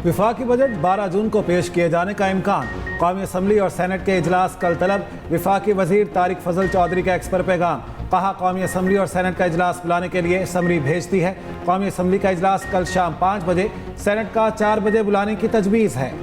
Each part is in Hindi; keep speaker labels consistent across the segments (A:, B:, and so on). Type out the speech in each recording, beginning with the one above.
A: विफाकी बजट 12 जून को पेश किए जाने का इम्कान। कौमी असम्बली और सेनेट के इजलास कल तलब। विफाकी वजीर तारिक फजल चौधरी का एक्स पर पैगाम। कहा कौमी असम्बली और सेनेट का इजलास बुलाने के लिए समरी भेजती है। कौमी असम्बली का इजलास कल शाम 5 बजे, सेनेट का 4 बजे बुलाने की तजवीज़ है।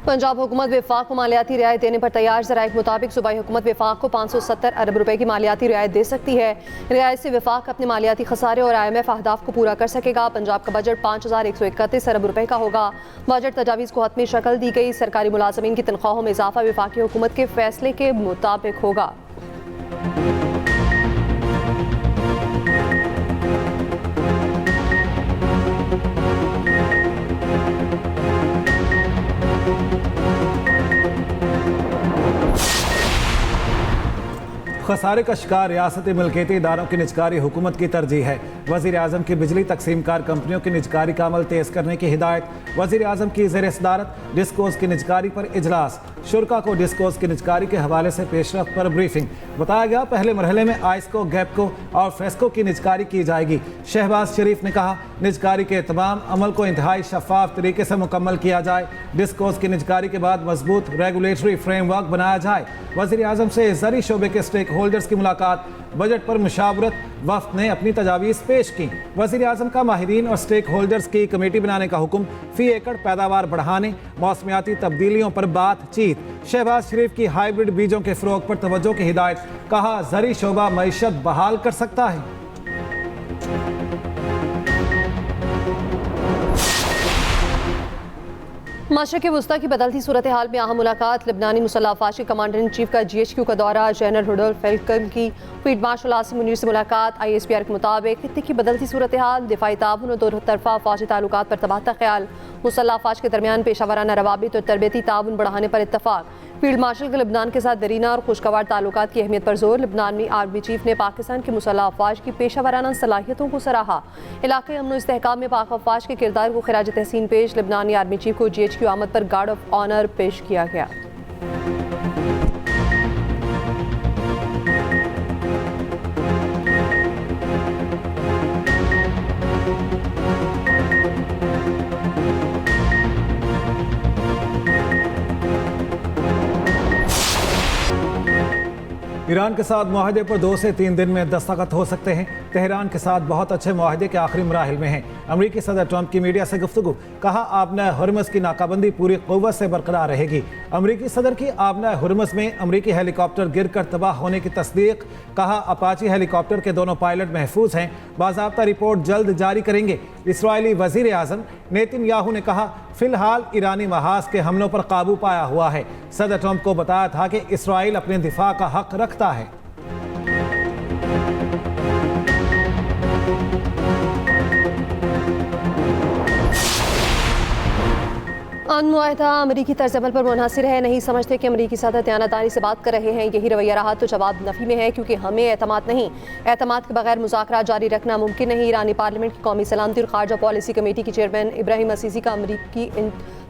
B: पंजाब हुकूमत वफाक को मालियाती रियायत देने पर तैयार। ज़राए के मुताबिक सूबाई हुकूमत वफाक को 570 अरब रुपए की मालियाती रियायत दे सकती है। रियायत से वफाक अपने मालियाती खसारे और IMF अहदाफ को पूरा कर सकेगा। पंजाब का बजट 5131 अरब रुपए का होगा। बजट तजावीज़ को हतमी शक्ल दी गई। सरकारी मुलाजमीन की तनख्वाहों में इजाफा वफाकी हुकूमत के फैसले के मुताबिक होगा।
A: खसारे का शिकार रियासती मिल्कियती इदारों की निजकारी हुकूमत की तरजीह है। वज़ीर आज़म की बिजली तकसीम कार कंपनियों की निजकारी का अमल तेज़ करने की हिदायत। वज़ीर आज़म की ज़ेर सदारत डिस्कोज़ की निजकारी पर इजलास। शुरा को डिस्कोज़ की निजकारी के हवाले से पेशरफ पर ब्रीफिंग। बताया गया पहले मरहले में आइस्को, गैपको और फेस्को की निजकारी की जाएगी। शहबाज शरीफ ने कहा निजकारी के तमाम अमल को इंतहाई शफाफ तरीके से मुकम्मल किया जाए। डिस्कोज़ की निजकारी के बाद मजबूत रेगुलेटरी फ्रेमवर्क बनाया जाए। वज़ीर आज़म से ज़री शोबे के स्टेक होल्डर्स की मुलाकात। बजट पर मुशावरत। वफ्द ने अपनी तजावीज़ पेश की। वज़ीर आज़म का माहिरीन और स्टेक होल्डर्स की कमेटी बनाने का हुक्म। फी एकड़ पैदावार बढ़ाने, मौसमियाती तब्दीलियों पर बातचीत। शहबाज शरीफ की हाइब्रिड बीजों के फ़रोग पर तवज्जो की हिदायत। कहा ज़री शोबा मईशत बहाल कर सकता है।
B: मशरक़ वस्ता की बदलती सूरत हाल में अहम मुलाकात। लबनानी मुसल्लह अफ़वाज के कमांडर इन चीफ का GHQ का दौरा। जनरल रुडोल्फ फेल्कन की फील्ड मार्शल आसिम मुनीर से मुलाकात। ISPR के मुताबिक खित्ते की बदलती सूरत हाल, दिफाई ताउन और दो तरफा फ़ौजी ताल्लुकात पर तबादला ख्याल। मुसल्लह अफ़वाज के दरमियान पेशावराना रवाबित और तरबियती ताउन बढ़ाने पर इत्तफाक। फील्ड मार्शल के लबनान के साथ दरीना और खुशगवार ताल्लुकात की अहमियत पर जोर। लबनानी आर्मी चीफ ने पाकिस्तान की मुसल्लह अफ़वाज की पेशावराना सलाहियतों को सराहा। इलाक़े अमन इस्तेहकाम में पाक अफ़वाज के किरदार को खिराज तहसीन पेश। लबनानी आर्मी चीफ को GHQ आमद पर गार्ड ऑफ ऑनर पेश किया गया।
A: ईरान के साथ मुआहदे पर 2 से 3 दिन में दस्तखत हो सकते हैं। तेहरान के साथ बहुत अच्छे मुआहदे के आखिरी मराहिल में हैं। अमरीकी सदर ट्रंप की मीडिया से गुफ्तगू। कहा आबना हुर्मुज़ की नाकाबंदी पूरी क़ुव्वत से बरकरार रहेगी। अमरीकी सदर की आबना हुर्मुज़ में अमरीकी हेलीकॉप्टर गिरकर तबाह होने की तस्दीक। कहा अपाची हेलीकॉप्टर के दोनों पायलट महफूज हैं। बाज़ाब्ता रिपोर्ट जल्द जारी करेंगे। इसराइली वज़ीर आज़म नेतन्याहू ने कहा फिलहाल ईरानी महाज के हमलों पर काबू पाया हुआ है। सदर ट्रंप को बताया था कि इसराइल अपने दिफा का हक रखता है।
B: मुआहदा अमरीकी तर्ज अमल पर मुनहसर है। नहीं समझते कि अमरीकी सदर दयानतदारी से बात कर रहे हैं। यही रवैया रहा तो जवाब नफी में है, क्योंकि हमें एतमाद नहीं। एतमाद के बगैर मुज़ाकरात जारी रखना मुमकिन नहीं। ईरानी पार्लियामेंट की कौमी सलामती और खारजा पॉलिसी कमेटी की चेयरमैन इब्राहिम असीसी का अमरीकी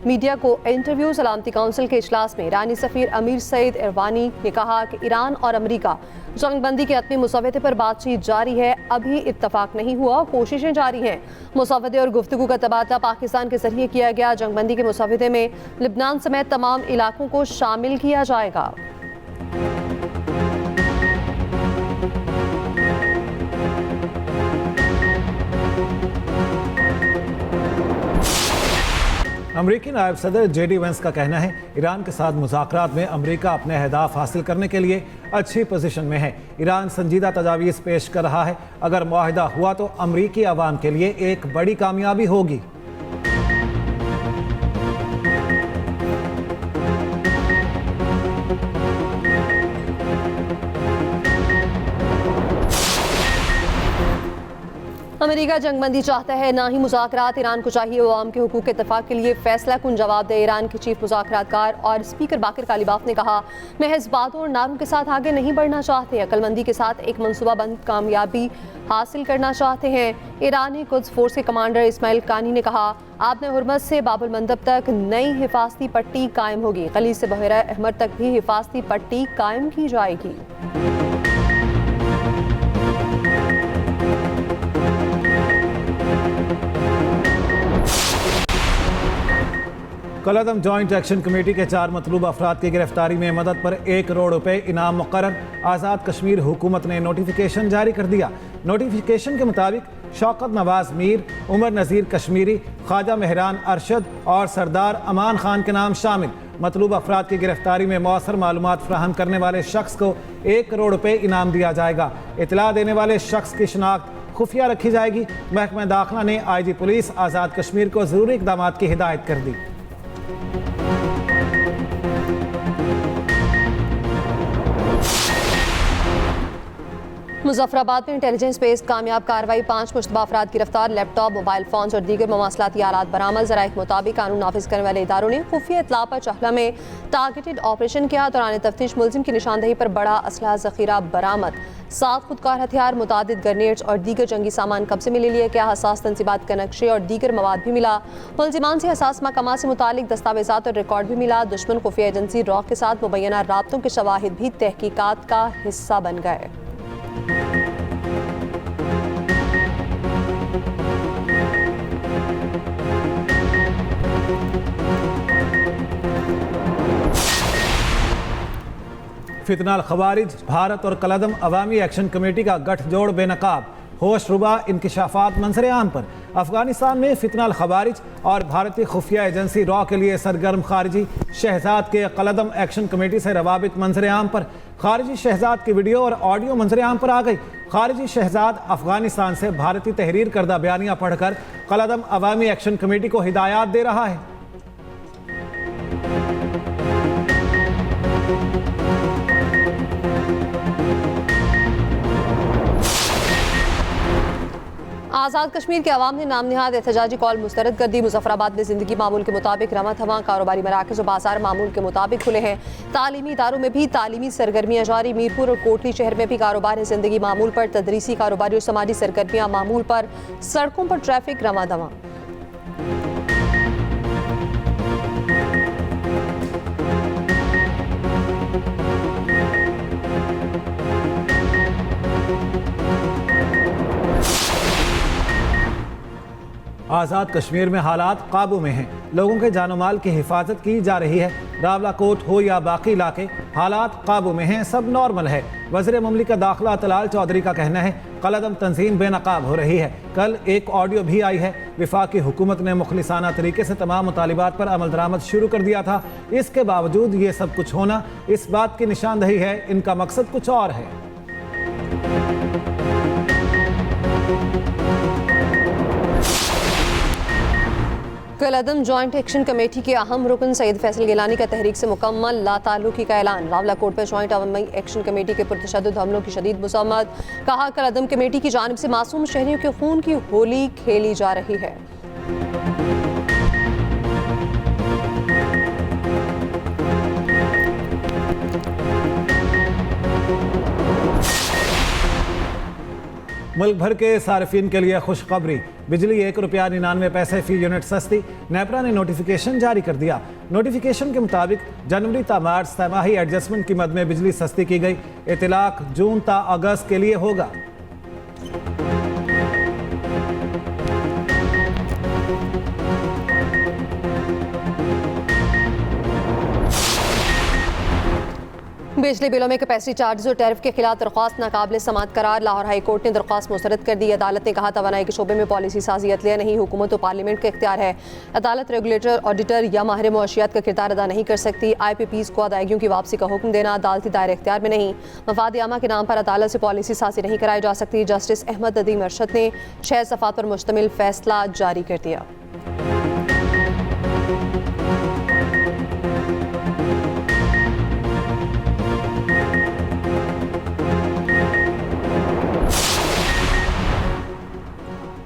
B: मीडिया को इंटरव्यू। सलामती काउंसिल के इजलास में ईरानी सफ़ीर अमीर सईद इरवानी ने कहा कि ईरान और अमरीका जंगबंदी के हतमी मुसव्वदे पर बातचीत जारी है। अभी इत्तफाक नहीं हुआ, कोशिशें जारी हैं। मुसव्वदे और गुफ्तगू का तबादला पाकिस्तान के जरिए किया गया। जंगबंदी के मुसव्वदे में लिबनान समेत तमाम इलाकों को शामिल किया जाएगा।
A: अमरीकी नायब सदर JD वेंस का कहना है ईरान के साथ मुज़ाकरात में अमरीका अपने अहदाफ हासिल करने के लिए अच्छी पोजीशन में है। ईरान संजीदा तजावीज़ पेश कर रहा है। अगर मुआहिदा हुआ तो अमरीकी अवाम के लिए एक बड़ी कामयाबी होगी।
B: अमेरिका जंगबंदी चाहता है, ना ही मुज़ाकरात। ईरान को चाहिए वो आवाम के हुकूक के इत्तफाक के लिए फैसला कुन जवाब दे। ईरान के चीफ मुज़ाकरातकार और स्पीकर बाकर कालिबाफ ने कहा, महज बातों और नारों के साथ आगे नहीं बढ़ना चाहते, अक्लमंदी के साथ एक मनसूबाबंद कामयाबी हासिल करना चाहते हैं। ईरानी कुद्स फोर्स के कमांडर इस्माइल कानी ने कहा, आपने हुरमत से बाबुल मंदब तक नई हिफाजती पट्टी कायम होगी, खलीज से बहरा अहमर तक भी हिफाजती पट्टी कायम की जाएगी।
A: कलअदम जॉइंट एक्शन कमेटी के 4 मतलूब अफराद की गिरफ्तारी में मदद पर 1 करोड़ रुपए इनाम मुकर्रर। आज़ाद कश्मीर हुकूमत ने नोटिफिकेशन जारी कर दिया। नोटिफिकेशन के मुताबिक शौकत नवाज मीर, उमर नज़ीर कश्मीरी, ख्वाजा मेहरान अरशद और सरदार अमान खान के नाम शामिल। मतलूब अफराद की गिरफ्तारी में मौसर मालूमात फ्राहम करने वाले शख्स को 1 करोड़ रुपए इनाम दिया जाएगा। इतला देने वाले शख्स की शनाख्त खुफिया रखी जाएगी। महकमा दाखिला ने IG पुलिस आज़ाद कश्मीर को ज़रूरी इक़दाम की हिदायत कर दी।
B: मुजफ्फराबाद में इंटेलिजेंस बेस्ड कामयाब कार्रवाई, 5 मुश्तबा अफराद गिरफ्तार, लैपटॉप, मोबाइल फोन्स और दीगर मवासलाती आलात बरामद। ज़राए के मुताबिक कानून नाफिज करने वाले इदारों ने खुफिया इतला पर चहला में टारगेटेड ऑपरेशन किया। दौरान तफ्तीश मुलजिम की निशानदही पर बड़ा असलहा ज़ख़ीरा बरामद, 7 खुदकार हथियार, मुतादिद ग्रेनेड्स और दीगर जंगी सामान कब्जे में ले लिया गया। हसास तंसीबात के नक्शे और दीगर मवाद भी मिला। मुलजिमान से हसास महकमा से मुतालिक दस्तावेजात और रिकॉर्ड भी मिला। दुश्मन खुफिया एजेंसी रॉ के साथ मुबैना राब्तों के शवाहिद भी तहकीकात का हिस्सा बन गए।
A: फितनाल खवारिज, भारत और कलअदम अवामी एक्शन कमेटी का गठजोड़ बेनकाब, होश रुबा इंकिशाफात मंजर आम पर। अफगानिस्तान में फितनाल खवारिज और भारतीय खुफिया एजेंसी रॉ के लिए सरगर्म खारजी शहजाद के कलअदम एक्शन कमेटी से रवाबित मंजर आम पर। खारजी शहजाद की वीडियो और ऑडियो मंजर आम पर आ गई। खारजी शहजाद अफगानिस्तान से भारतीय तहरीर करदा बयानिया पढ़कर कलअदम अवामी एक्शन कमेटी को हिदायत दे रहा है।
B: आज़ाद कश्मीर के अवाम ने नाम निहाद एहतजाजी कॉल मुस्तरद कर दी। मुजफ्फराबाद में जिंदगी मामूल के मुताबिक रवा थवा, कारोबारी मराकज़ और बाजार मामूल के मुताबिक खुले हैं। तालीमी इदारों में भी तालीमी सरगर्मियाँ जारी। मीरपुर और कोटली शहर में भी कारोबार जिंदगी मामूल पर, तदरीसी कारोबारी और समाजी सरगर्मियाँ मामूल पर। सड़कों पर ट्रैफिक रवा दवा।
A: आज़ाद कश्मीर में हालात काबू में हैं, लोगों के जानो माल की हिफाजत की जा रही है। रावला कोट हो या बाकी इलाके, हालात काबू में हैं, सब नॉर्मल है। वज़ीर मुमलिकत दाखिला तलाल चौधरी का कहना है, कलअदम तंजीम बेनकाब हो रही है। कल एक ऑडियो भी आई है। वफाकी हुकूमत ने मुखलिसाना तरीके से तमाम मुतालिबात पर अमल दरामद शुरू कर दिया था। इसके बावजूद ये सब कुछ होना इस बात की निशानदही है इनका मकसद कुछ और है।
B: कलअदम जॉइंट एक्शन कमेटी के अहम रुकन सईद फैसल गिलानी का तहरीक से मुकम्मल लाताल्लुकी का ऐलान। रावलाकोट पर जॉइंट अवामी एक्शन कमेटी के पुरतशद्दुद हमलों की शदीद मुज़म्मत। कहा, कलअदम कमेटी की जानिब से मासूम शहरियों के खून की होली खेली जा रही है।
A: मुल्क भर के सार्फिन के लिए खुशखबरी, बिजली ₹1.99 फी यूनिट सस्ती। नेपरा ने नोटिफिकेशन जारी कर दिया। नोटिफिकेशन के मुताबिक जनवरी ता मार्च तिमाही एडजस्टमेंट की मद में बिजली सस्ती की गई। इतलाक जून ता अगस्त के लिए होगा।
B: बिजली बिलों में कैपेसिटी चार्जेस और टैरिफ के खिलाफ दरख्वास्त नाकाबिल समाअत करार। लाहौर हाई कोर्ट ने दरख्वास्त मुस्तरद कर दी। अदालत ने कहा, तवानाई के शोबे में पॉलिसी साजी अदलिया नहीं, हुकूमत और पार्लियामेंट का इख्तियार है। अदालत रेगुलेटर, ऑडिटर या माहिर मुआशियात का किरदार अदा नहीं कर सकती। IPPs को अदायगियों की वापसी का हुक्म देना अदालती दायरे इख्तियार में नहीं। मफाद आमा के नाम पर अदालत से पॉलिसी साजी नहीं कराई जा सकती। जस्टिस अहमद नदीम अरशद ने 6 सफ़ात पर मुश्तमिल फैसला जारी कर दिया।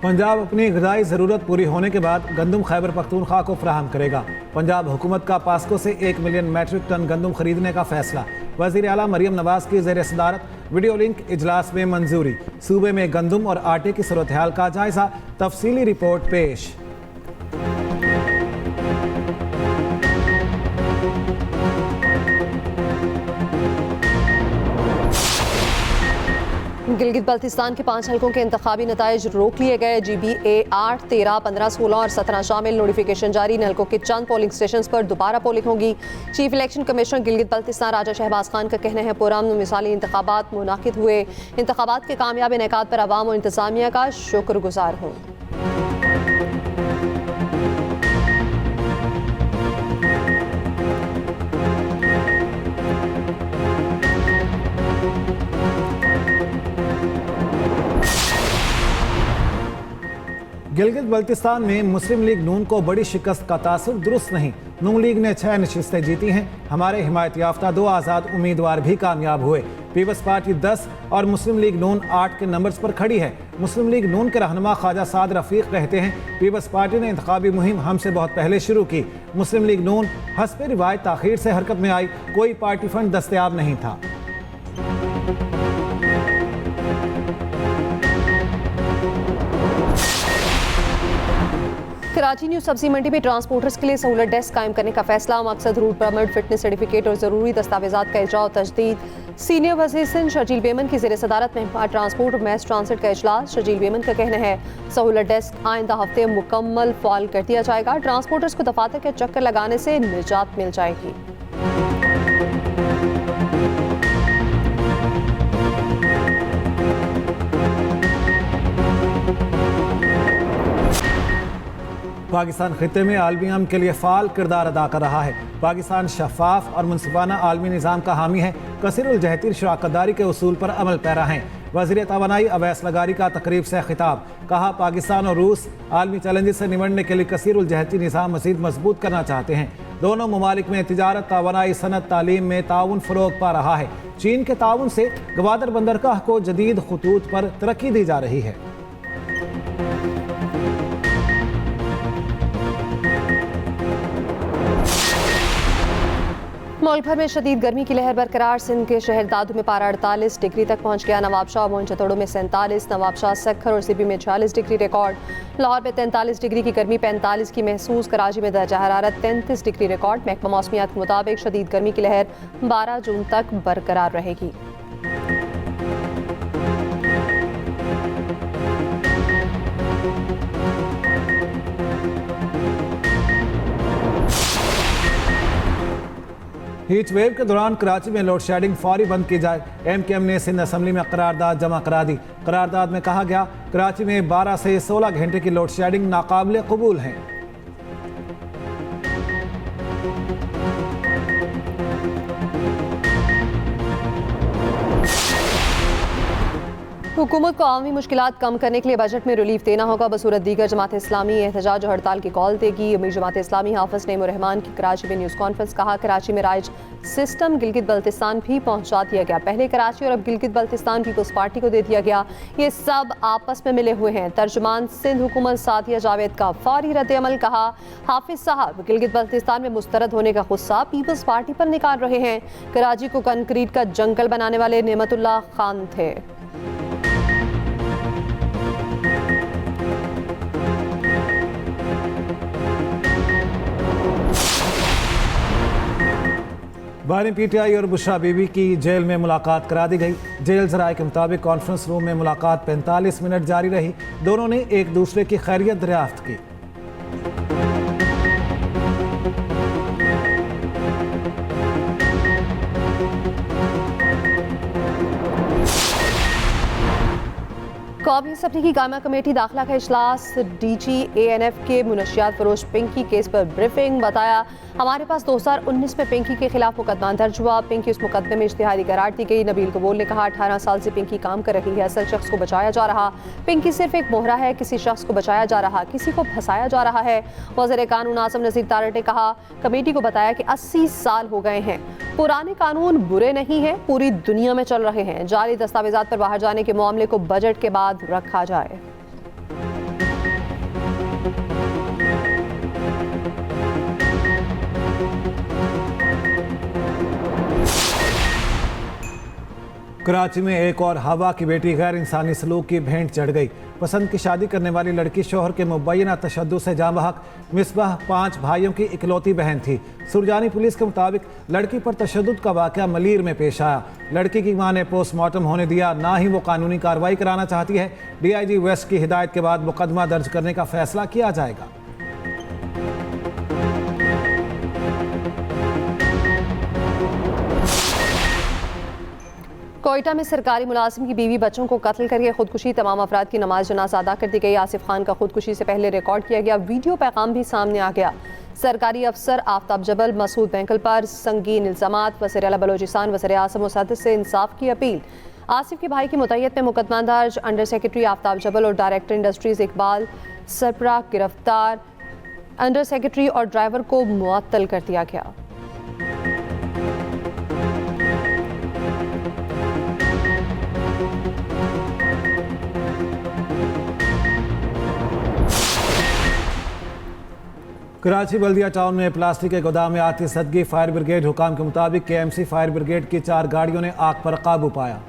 A: पंजाब अपनी ग़िज़ाई ज़रूरत पूरी होने के बाद गंदम खैबर पख्तूनख्वा को फराहम करेगा। पंजाब हुकूमत का पास्को से 1 मिलियन मैट्रिक टन गंदम खरीदने का फैसला। वज़ीर आला मरियम नवाज़ की ज़ेर सदारत वीडियो लिंक इजलास में मंजूरी। सूबे में गंदम और आटे की सूरत हाल का जायज़ा, तफसीली रिपोर्ट पेश।
B: गिलगित बल्तिस्तान के 5 हलकों के इंतखाबी नताइज रोक लिए गए। GBA 8, 13, 15, 16 और 17 शामिल। नोटिफिकेशन जारी। हलकों के चंद पोलिंग स्टेशन पर दोबारा पोलिंग होगी। Chief election commissioner Gilgit Baltistan Raja Shahbaz Khan का कहना है पुरअमन मिसाली इंतखाबात मुनाकिद हुए। इंतखाबात के कामयाब इनेकाद पर अवाम और इंतजामिया का शुक्रगुजार हूँ।
A: गिलगित बल्तिस्तान में मुस्लिम लीग नून को बड़ी शिकस्त का तासुर दुरुस्त नहीं। नून लीग ने 6 नशिस्तें जीती हैं। हमारे हिमायत याफ्ता 2 आज़ाद उम्मीदवार भी कामयाब हुए। पीपल्स पार्टी 10 और मुस्लिम लीग नून 8 के नंबर्स पर खड़ी है। मुस्लिम लीग नून के रहनुमा ख्वाजा साद रफीक कहते हैं पीपल्स पार्टी ने इंतखाबी मुहिम हमसे बहुत पहले शुरू की। मुस्लिम लीग नून हस्ब रिवायत ताखीर से हरकत में आई। कोई पार्टी फंड दस्तयाब नहीं था।
B: कराची न्यू सब्जी मंडी में ट्रांसपोर्टर्स के लिए सहूलत डेस्क कायम करने का फैसला। मकसद रूट परमिट, फिटनेस सर्टिफिकेट और ज़रूरी दस्तावेजात का इजरा और तजदीद। सीनियर वज़ीर सिंध शर्जील बेमन की ज़ेर सदारत में ट्रांसपोर्ट और मैस ट्रांसिट का इजलास। शर्जील बेमन का कहना है सहूलत डेस्क आइंदा हफ्ते मुकम्मल फ़ाल कर दिया जाएगा। ट्रांसपोर्टर्स को दफातर के चक्कर लगाने से निजात मिल जाएगी।
A: पाकिस्तान खित्ते में आलमी अमन के लिए फ़ाल किरदार अदा कर रहा है। पाकिस्तान शफाफ और मुनसिफाना आलमी निज़ाम का हामी है। कसीरुल जहतीर शराकतदारी के उसूल पर अमल पैरा हैं। वज़ीर तवानाई अवैस लगारी का तकरीब से खिताब। कहा पाकिस्तान और रूस आलमी चैलेंजेस से निमटने के लिए कसीरुल जहती निज़ाम मज़ीद मजबूत करना चाहते हैं। दोनों ममालिक में तिजारत, तवानाई, सनत, तालीम में ताउन फ़रोग पा रहा है। चीन के ताउन से गवादर बंदरगाह को जदीद खतूत पर तरक्की दी जा रही है।
B: मुल्क भर में शदीद गर्मी की लहर बरकरार। सिंध के शहर दादू में पारा 48 डिग्री तक पहुंच गया। नवाबशाह, मोइनचतोड़ो में 47, नवाबशाह, सक्खर और सिबी में 46 डिग्री रिकॉर्ड। लाहौर में 43 डिग्री की गर्मी 45 की महसूस। कराची में दर्जा हरारत 33 डिग्री रिकॉर्ड। महकमा मौसमियात के मुताबिक शदीद गर्मी की लहर 12 जून तक बरकरार रहेगी।
A: हीट वेव के दौरान कराची में लोड शेडिंग फौरी बंद की जाए। MKM ने सिंध असम्बली में करारदाद जमा करा दी। करारदाद में कहा गया कराची में 12 से 16 घंटे की लोड शेडिंग नाकाबिल कबूल है।
B: हुकूमत को आवामी मुश्किलात कम करने के लिए बजट में रिलीफ देना होगा। बसूरत दीगर जमात इस्लामी एहतजाज और हड़ताल की कॉल देगी। अमीर जमात इस्लामी हाफिज नईमुर रहमान की कराची में न्यूज़ कॉन्फ्रेंस। कहा कराची में राइज सिस्टम गिलगित बल्तिस्तान भी पहुंचा दिया गया। पहले कराची और अब गिलगित बल्तिस्तान पीपल्स पार्टी को दे दिया गया। ये सब आपस में मिले हुए हैं। तर्जुमान सिंध हुकूमत सादिया जावेद का फौरी रद्द-ए-अमल। कहा हाफिज साहब गिलगित बल्तिस्तान में मुस्तरद होने का गुस्सा पीपल्स पार्टी पर निकाल रहे हैं। कराची को कंक्रीट का जंगल बनाने वाले नेमतुल्लाह खान थे।
A: बानी PTI और बुशरा बीबी की जेल में मुलाकात करा दी गई। जेल ज़राए के मुताबिक कॉन्फ्रेंस रूम में मुलाकात 45 मिनट जारी रही। दोनों ने एक दूसरे की खैरियत दरियाफ्त की।
B: कौमी असम्बली की कायमा कमेटी दाखिला का इजलास। DG ANF के मुनशियात फरोश पिंकी केस पर ब्रीफिंग। बताया हमारे पास 2019 में पिंकी के खिलाफ मुकदमा दर्ज हुआ। पिंकी उस मुकदमे में इश्तिहारी करार दी गई। नबील कबूल ने कहा 18 साल से पिंकी काम कर रही है। असल शख्स को बचाया जा रहा। पिंकी सिर्फ एक मोहरा है। किसी शख्स को बचाया जा रहा, किसी को फंसाया जा रहा है। वज़ीर कानून आसिम नज़ीर तारड़ ने कहा कमेटी को बताया कि 80 साल हो गए हैं। पुराने कानून बुरे नहीं हैं, पूरी दुनिया में चल रहे हैं। जाली दस्तावेजात पर बाहर जाने के मामले को बजट के बाद रखा जाए।
A: कराची में एक और हवा की बेटी गैर इंसानी सलूक की भेंट चढ़ गई। पसंद की शादी करने वाली लड़की शोहर के मुबैना तशद्दुद से जाँ बहक। मिसबाह 5 भाइयों की इकलौती बहन थी। सुरजानी पुलिस के मुताबिक लड़की पर तशद्दुद का वाक़या मलीर में पेश आया। लड़की की मां ने पोस्टमार्टम होने दिया, ना ही वो कानूनी कार्रवाई कराना चाहती है। DIG वेस्ट की हिदायत के बाद मुकदमा दर्ज करने का फैसला किया जाएगा।
B: कोयटा में सरकारी मुलाजिम की बीवी बच्चों को कत्ल करके खुदकुशी, तमाम अफराद की नमाज जनाजा अदा कर दी गई। आसिफ खान का खुदकुशी से पहले रिकॉर्ड किया गया वीडियो पैगाम भी सामने आ गया। सरकारी अफसर आफ्ताब जबल मसूद बैंकल पर संगीन इल्जामात। वज़ीर आला बलोचिस्तान वज़ीर आज़म मुसद्दिक़ से इंसाफ की अपील। आसिफ के भाई की मुतय्यत में मुकदमा दर्ज। अंडर सेक्रेटरी आफ्ताब जबल और डायरेक्टर इंडस्ट्रीज इकबाल सरपरा गिरफ्तार। अंडर सेक्रेटरी और ड्राइवर को मुअत्तल कर दिया गया।
A: कराची बल्दिया टाउन में प्लास्टिक के गोदाम में आतिशबाजी। फायर ब्रिगेड हुकाम के मुताबिक KMC फायर ब्रिगेड की 4 गाड़ियों ने आग पर काबू पाया।